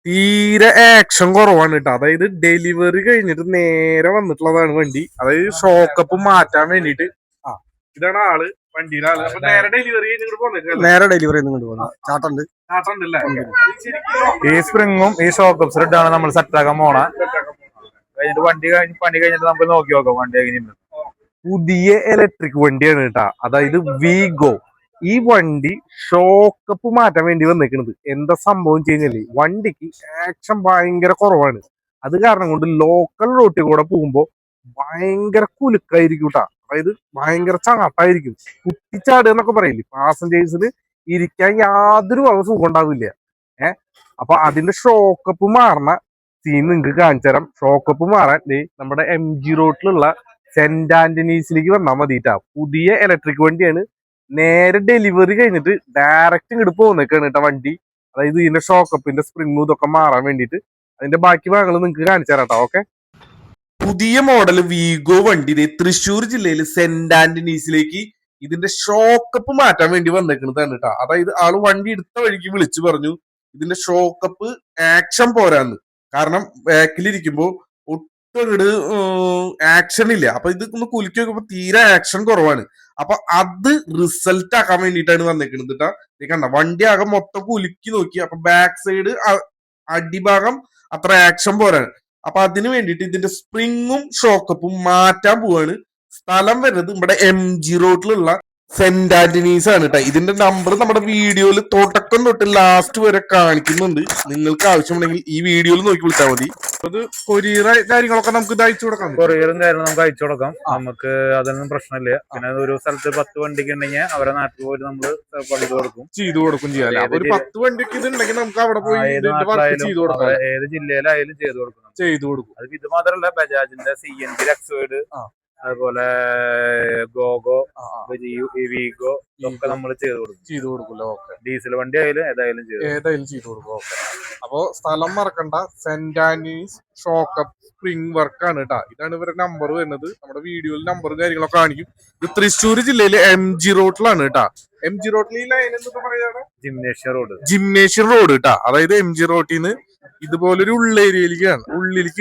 തീരെ ആക്ഷൻ കുറവാണ് കേട്ടോ. അതായത് ഡെലിവറി കഴിഞ്ഞിട്ട് നേരെ വന്നിട്ടുള്ളതാണ് വണ്ടി. അതായത് ഷോക്കപ്പ് മാറ്റാൻ വേണ്ടിട്ട്. ഇതാണ് ആള്, വണ്ടിയുടെ ആള്. അപ്പൊ നേരെ ഡെലിവറി ചാട്ടുണ്ട്. ഈ സ്പ്രിങ്ങും ഈ ഷോക്കപ്പ് സെറ്റാണ് നമ്മൾ സെറ്റ് ആക്കാൻ പോണ. കഴിഞ്ഞിട്ട് പണി കഴിഞ്ഞിട്ട് നമുക്ക് നോക്കി നോക്കാം വണ്ടി എങ്ങനെയുണ്ട്. പുതിയ ഇലക്ട്രിക് വണ്ടിയാണ് കേട്ടാ. അതായത് വീഗോ. ഈ വണ്ടി ഷോക്കപ്പ് മാറ്റാൻ വേണ്ടി വന്നേക്കണത്. എന്താ സംഭവം കഴിഞ്ഞാല് വണ്ടിക്ക് ആക്ഷൻ ഭയങ്കര കുറവാണ്. അത് കാരണം കൊണ്ട് ലോക്കൽ റോട്ടിൽ കൂടെ പോകുമ്പോ ഭയങ്കര കുലുക്കായിരിക്കും കേട്ടാ. അതായത് ഭയങ്കര ചാട്ടായിരിക്കും. കുട്ടിച്ചാട് എന്നൊക്കെ പറയില്ലേ, പാസഞ്ചേഴ്സിന് ഇരിക്കാൻ യാതൊരു സുഖം ഉണ്ടാവില്ല. അപ്പൊ അതിന്റെ ഷോക്കപ്പ് മാറണ സീൻ നിങ്ങൾക്ക് കാണിച്ചു തരാം. ഷോക്കപ്പ് മാറാൻ നമ്മുടെ MG റോഡിലുള്ള സെന്റ് ആന്റണീസിലേക്ക് വന്നാൽ മതിട്ടാ. പുതിയ ഇലക്ട്രിക് വണ്ടിയാണ്. നേരെ ഡെലിവറി കഴിഞ്ഞിട്ട് ഡയറക്റ്റ് ഇങ്ങോട്ട് പോകുന്നേക്കാണ് കേട്ടോ വണ്ടി. അതായത് ഇതിന്റെ ഷോക്കപ്പിന്റെ സ്പ്രിങ്ങും ഇതൊക്കെ മാറാൻ വേണ്ടിയിട്ട് അതിന്റെ ബാക്കി ഭാഗങ്ങൾ നിങ്ങൾക്ക് കാണിച്ചു തരാം കേട്ടോ. ഓക്കെ, പുതിയ മോഡൽ വീഗോ വണ്ടി തൃശ്ശൂർ ജില്ലയിൽ സെന്റ് ആന്റണീസിലേക്ക് ഇതിന്റെ ഷോക്കപ്പ് മാറ്റാൻ വേണ്ടി വന്നേക്കുന്നതാണ് കേട്ടോ. അതായത് ആള് വണ്ടി എടുത്ത വഴിക്ക് വിളിച്ചു പറഞ്ഞു ഇതിന്റെ ഷോക്കപ്പ് ആക്ഷൻ പോരാന്ന്. കാരണം ബാക്കിലിരിക്കുമ്പോ ഒട്ടും ആക്ഷൻ ഇല്ല. അപ്പൊ ഇത് ഒന്ന് കുലുക്കി നോക്കുമ്പോ തീരെ ആക്ഷൻ കുറവാണ്. അപ്പൊ അത് റിസൾട്ട് ആക്കാൻ വേണ്ടിയിട്ടാണ് വന്നേക്കുന്നത് കേട്ടാ. നീ കണ്ട വണ്ടി ആകെ മൊത്തം കുലുക്കി നോക്കി. അപ്പൊ ബാക്ക് സൈഡ് അടിഭാഗം അത്ര ആക്ഷൻ പോരാണ്. അപ്പൊ അതിന് വേണ്ടിയിട്ട് ഇതിന്റെ സ്പ്രിങ്ങും ഷോക്കപ്പും മാറ്റാൻ പോവാണ്. സ്ഥലം വരുന്നത് നമ്മുടെ MG റോഡിലുള്ള സെന്റ് ആന്റണീസ് ആണ് കേട്ടോ. ഇതിന്റെ നമ്പർ നമ്മുടെ വീഡിയോയിൽ തുടക്കം തൊട്ട് ലാസ്റ്റ് വരെ കാണിക്കുന്നുണ്ട്. നിങ്ങൾക്ക് ആവശ്യമുണ്ടെങ്കിൽ ഈ വീഡിയോയിൽ നോക്കി വിളിച്ചാൽ മതി. അത് കൊറിയർ കാര്യങ്ങളൊക്കെ നമുക്ക് ഇത് അയച്ചു കൊടുക്കാം. കൊറിയറും കാര്യങ്ങളും നമുക്ക് അയച്ചു കൊടുക്കാം. നമുക്ക് അതൊന്നും പ്രശ്നമില്ല. പിന്നെ ഒരു സ്ഥലത്ത് 10 വണ്ടിക്ക് ഉണ്ടെങ്കിൽ അവരെ നാട്ടിൽ പോയി നമ്മള് ചെയ്തു കൊടുക്കും ചെയ്യാം. ഒരു 10 വണ്ടിക്ക് ഇതുണ്ടെങ്കിൽ നമുക്ക് അവിടെ പോയി ഏത് ജില്ലയിലായാലും ചെയ്തു കൊടുക്കും. അത് ഇത് മാത്രമല്ല, ബജാജിന്റെ CNG എക്സോയിഡ്, അതുപോലെ ഗോഗോ, വീഗോ ഇതൊക്കെ നമ്മൾ ചെയ്തു കൊടുക്കുമല്ലോ. ഓക്കെ, ഡീസൽ വണ്ടി ആയാലും ഏതായാലും ചെയ്തു കൊടുക്കും. ഓക്കെ, അപ്പോ സ്ഥലം മറക്കണ്ട. Saint Antony's shock up spring work ആണ് കേട്ടാ. ഇതാണ് ഇവരുടെ നമ്പർ വരുന്നത്. നമ്മുടെ വീഡിയോയിൽ നമ്പറും കാര്യങ്ങളൊക്കെ കാണിക്കും. ഇത് തൃശ്ശൂർ ജില്ലയിലെ MG റോഡിലാണ് കേട്ടാ. MG റോഡിൽ ഈ ലൈൻ എന്തൊക്കെ പറയുകയാണ്? ജിംനേഷ്യം റോഡ് കേട്ടാ. അതായത് MG റോഡിൽ നിന്ന് ഇതുപോലൊരു ഉള്ളിലേക്ക്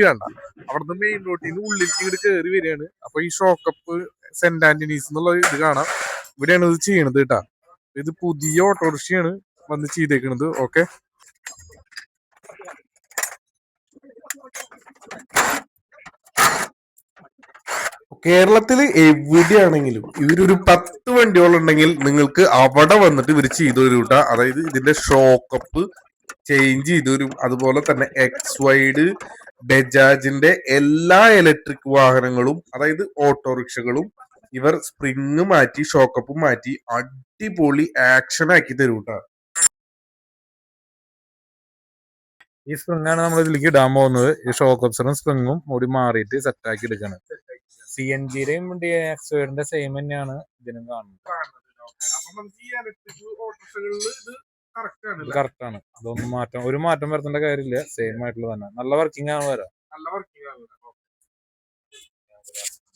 കണ്ട അവിടുന്ന് മെയിൻ റോഡിൽ നിന്ന് ഉള്ളിലേക്ക് ഇങ്ങോട്ട് കയറി വരികയാണ്. അപ്പൊ ഈ ഷോക്കപ്പ് സെന്റ് ആന്റണീസ് എന്നുള്ള ഇത് കാണാം. ഇവിടെയാണ് ഇത് ചെയ്യണത് കേട്ടാ. ഇത് പുതിയ ഓട്ടോറിക്ഷയാണ് വന്ന് ചെയ്തേക്കണത്. ഓക്കെ, കേരളത്തിൽ എവിടെയാണെങ്കിലും ഇവരൊരു 10 വണ്ടികളുണ്ടെങ്കിൽ നിങ്ങൾക്ക് അവിടെ വന്നിട്ട് ഇവർ ചെയ്തു തരും കേട്ടാ. അതായത് ഇതിന്റെ ഷോക്കപ്പ് ചേഞ്ച് ചെയ്തു തരും. അതുപോലെ തന്നെ XYD, ബജാജിന്റെ എല്ലാ ഇലക്ട്രിക് വാഹനങ്ങളും, അതായത് ഓട്ടോറിക്ഷകളും ഇവർ സ്പ്രിങ് മാറ്റി ഷോക്കപ്പ് മാറ്റി അടിപൊളി ആക്ഷൻ ആക്കി തരും കേട്ടോ. ഈ സ്പ്രിങ്ങാണ് നമ്മൾ ഇതിലേക്ക് ഇടാൻ പോകുന്നത്. ഈ ഷോക്കപ്സറും സ്പ്രിങ്ങും കൂടി മാറിയിട്ട് സെറ്റാക്കി എടുക്കാണ്. CNGയുടെയും എക്സോയിഡിന്റെ സെയിം തന്നെയാണ് ഇതിനും കാണുന്നത്. കറക്റ്റ് ആണ്. അതൊന്നും ഒരു മാറ്റം വരുത്തേണ്ട കാര്യമില്ല. സെയിം ആയിട്ടുള്ള തന്നെ നല്ല വർക്കിംഗ് ആണ്.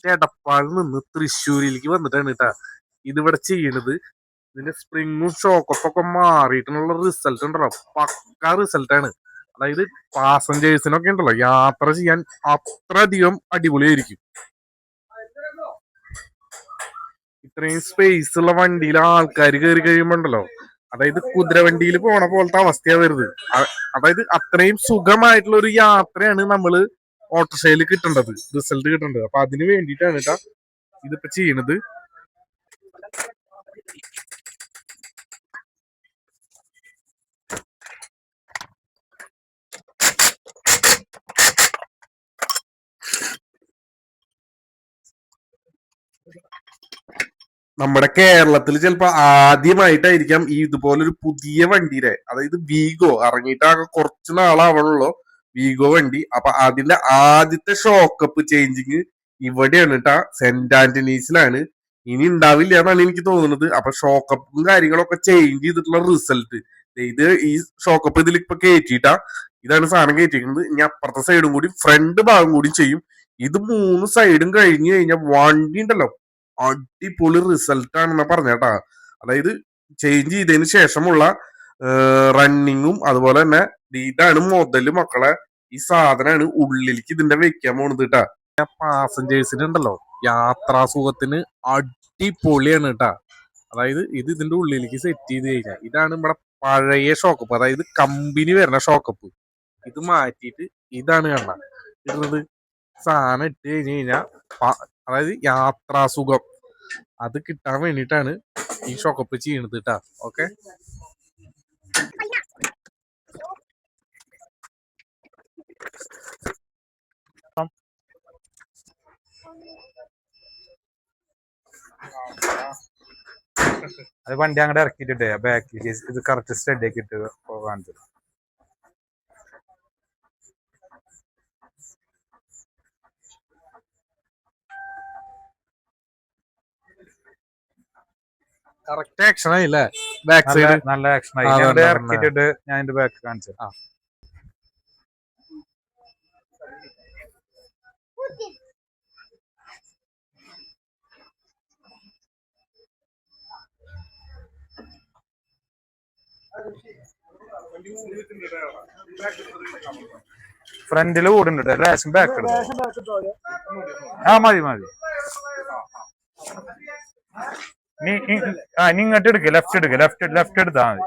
ചേട്ടപ്പാടിൽ നിന്ന് തൃശ്ശൂരിലേക്ക് വന്നിട്ടാണ് കേട്ടാ ഇതിവിടെ ചെയ്യണത്. ഇതിന്റെ സ്പ്രിങ്ങും ഷോക്കൊക്കെ മാറിയിട്ടുള്ള റിസൾട്ട് ഉണ്ടല്ലോ, പക്ക റിസൾട്ടാണ്. അതായത് പാസഞ്ചേഴ്സിനൊക്കെ ഉണ്ടല്ലോ യാത്ര ചെയ്യാൻ അത്രയധികം അടിപൊളിയായിരിക്കും. ഇത്രയും സ്പേസ് ഉള്ള വണ്ടിയിൽ ആൾക്കാർ കയറി കഴിയുമ്പോണ്ടല്ലോ, അതായത് കുതിരവണ്ടിയിൽ പോണ പോലത്തെ അവസ്ഥയാണ് വരുന്നത്. അതായത് അത്രയും സുഖമായിട്ടുള്ള ഒരു യാത്രയാണ് നമ്മള് ഓട്ടോറിക്ഷയിൽ കിട്ടേണ്ടത്, റിസൾട്ട് കിട്ടേണ്ടത്. അപ്പൊ അതിന് വേണ്ടിയിട്ടാണ് കേട്ടാ ഇതിപ്പോ ചെയ്യണത്. നമ്മുടെ കേരളത്തിൽ ചിലപ്പോ ആദ്യമായിട്ടായിരിക്കാം ഈ ഇതുപോലൊരു പുതിയ വണ്ടിയുടെ, അതായത് വീഗോ ഇറങ്ങിയിട്ടാകെ കുറച്ച് നാളാവണല്ലോ വീഗോ വണ്ടി. അപ്പൊ അതിന്റെ ആദ്യത്തെ ഷോക്കപ്പ് ചേഞ്ചിങ് ഇവിടെയാണ് കേട്ടാ, സെന്റ് ആന്റണീസിലാണ്. ഇനി ഉണ്ടാവില്ല എന്നാണ് എനിക്ക് തോന്നുന്നത്. അപ്പൊ ഷോക്കപ്പും കാര്യങ്ങളൊക്കെ ചേഞ്ച് ചെയ്തിട്ടുള്ള റിസൾട്ട് ഇത് ഈ ഷോക്കപ്പ് ഇതിൽ ഇപ്പൊ കയറ്റിയിട്ടാ. ഇതാണ് സാധനം കയറ്റിയിരിക്കുന്നത്. ഇനി അപ്പുറത്തെ സൈഡും കൂടി ഫ്രണ്ട് ഭാഗം കൂടി ചെയ്യും. ഇത് 3 സൈഡും കഴിഞ്ഞു കഴിഞ്ഞാൽ വണ്ടി ഉണ്ടല്ലോ അടിപൊളി റിസൾട്ട് ആണെന്നാ പറഞ്ഞേട്ടാ. അതായത് ചേഞ്ച് ചെയ്തതിന് ശേഷമുള്ള റണ്ണിങ്ങും അതുപോലെ തന്നെ ഇതാണ് മുതല് മക്കളെ. ഈ സാധനമാണ് ഉള്ളിലേക്ക് ഇതിന്റെ വെക്കാൻ പോണത് കേട്ടാ. പാസഞ്ചേഴ്സിന് ഉണ്ടല്ലോ യാത്രാസുഖത്തിന് അടിപൊളിയാണ് കേട്ടാ. അതായത് ഇത് ഇതിന്റെ ഉള്ളിലേക്ക് സെറ്റ് ചെയ്ത് കഴിഞ്ഞാൽ ഇതാണ് നമ്മുടെ പഴയ ഷോക്കപ്പ്, അതായത് കമ്പനി വരുന്ന ഷോക്കപ്പ്. ഇത് മാറ്റിയിട്ട് ഇതാണ് കാണാൻ ഇടുന്നത്. സാധനം ഇട്ട് കഴിഞ്ഞ് കഴിഞ്ഞാൽ അതായത് യാത്രാസുഖം അത് കിട്ടാൻ വേണ്ടിയിട്ടാണ് ഈ ഷോക്കപ്പ് ചെയ്യണത് കേട്ടാ. ഓക്കെ, അത് വണ്ടി അങ്ങോട്ട് ഇറക്കിയിട്ടേ ബാക്കിൽ ഇത് കറക്റ്റ് സ്റ്റഡി ആക്കി ഇട്ട് കാണിച്ചത്. കറക്റ്റ് ആക്ഷൻ ആയില്ലേ? ബാക്ക് സൈഡ് നല്ല ആക്ഷൻ ആയി. ഇറക്കിയിട്ടിട്ട് ഞാൻ ഇതിന്റെ ബാക്ക് കാണിച്ചത്. ഫ്രണ്ടില് കൂടുന്നുണ്ട്, ലേശം ബാക്ക് എടുത്തു. മതി മതി. നീ ഇങ്ങോട്ട് എടുക്ക, ലെഫ്റ്റ് എടുക്ക, ലെഫ്റ്റ് എടുത്താ മതി.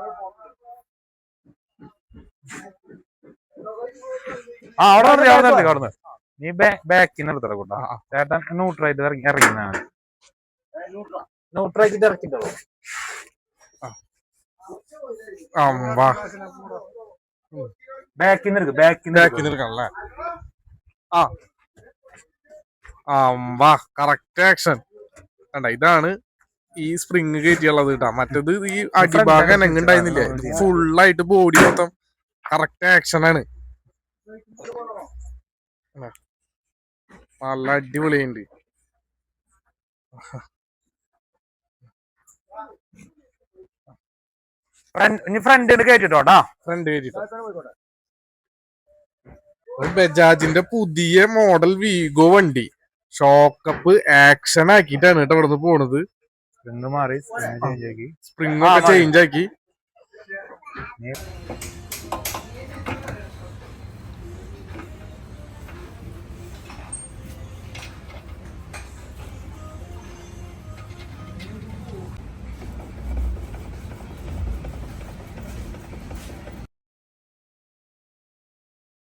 അവിടെ നിർത്തി. നീ ബാക്കിൽ നിർത്തട കൂട്ടാ. ചേട്ടൻ ന്യൂട്രായിട്ട് ഇറങ്ങിയാ മതി. ന്യൂട്രായിട്ട് ഇറക്കിട്ടോ. ബാക്കിൽ നിൽക്കണല്ലേ? കറക്റ്റ് ആക്ഷൻ കണ്ട. ഇതാണ് ഈ സ്പ്രിങ് കയറ്റിയുള്ളത് കേട്ടാ. മറ്റത് ഈ അടിഭാഗം എങ്ങുണ്ടായിരുന്നില്ലേ, ഫുള്ളായിട്ട് ബോഡി മൊത്തം കറക്റ്റ് ആക്ഷൻ ആണ്. നല്ല അടിപൊളിയുണ്ട്. ഫ്രണ്ട് കയറ്റിട്ടോട്ടാ. ഫ്രണ്ട് കയറ്റിട്ടോ. ബജാജിന്റെ പുതിയ മോഡൽ വീഗോ വണ്ടി ഷോക്കപ്പ് ആക്ഷൻ ആക്കിയിട്ടാണ് കേട്ടോ ഇവിടുന്ന് പോണത്. മാറി സ്പ്രിംഗ് ഒക്കെ ചേഞ്ച് ആക്കി.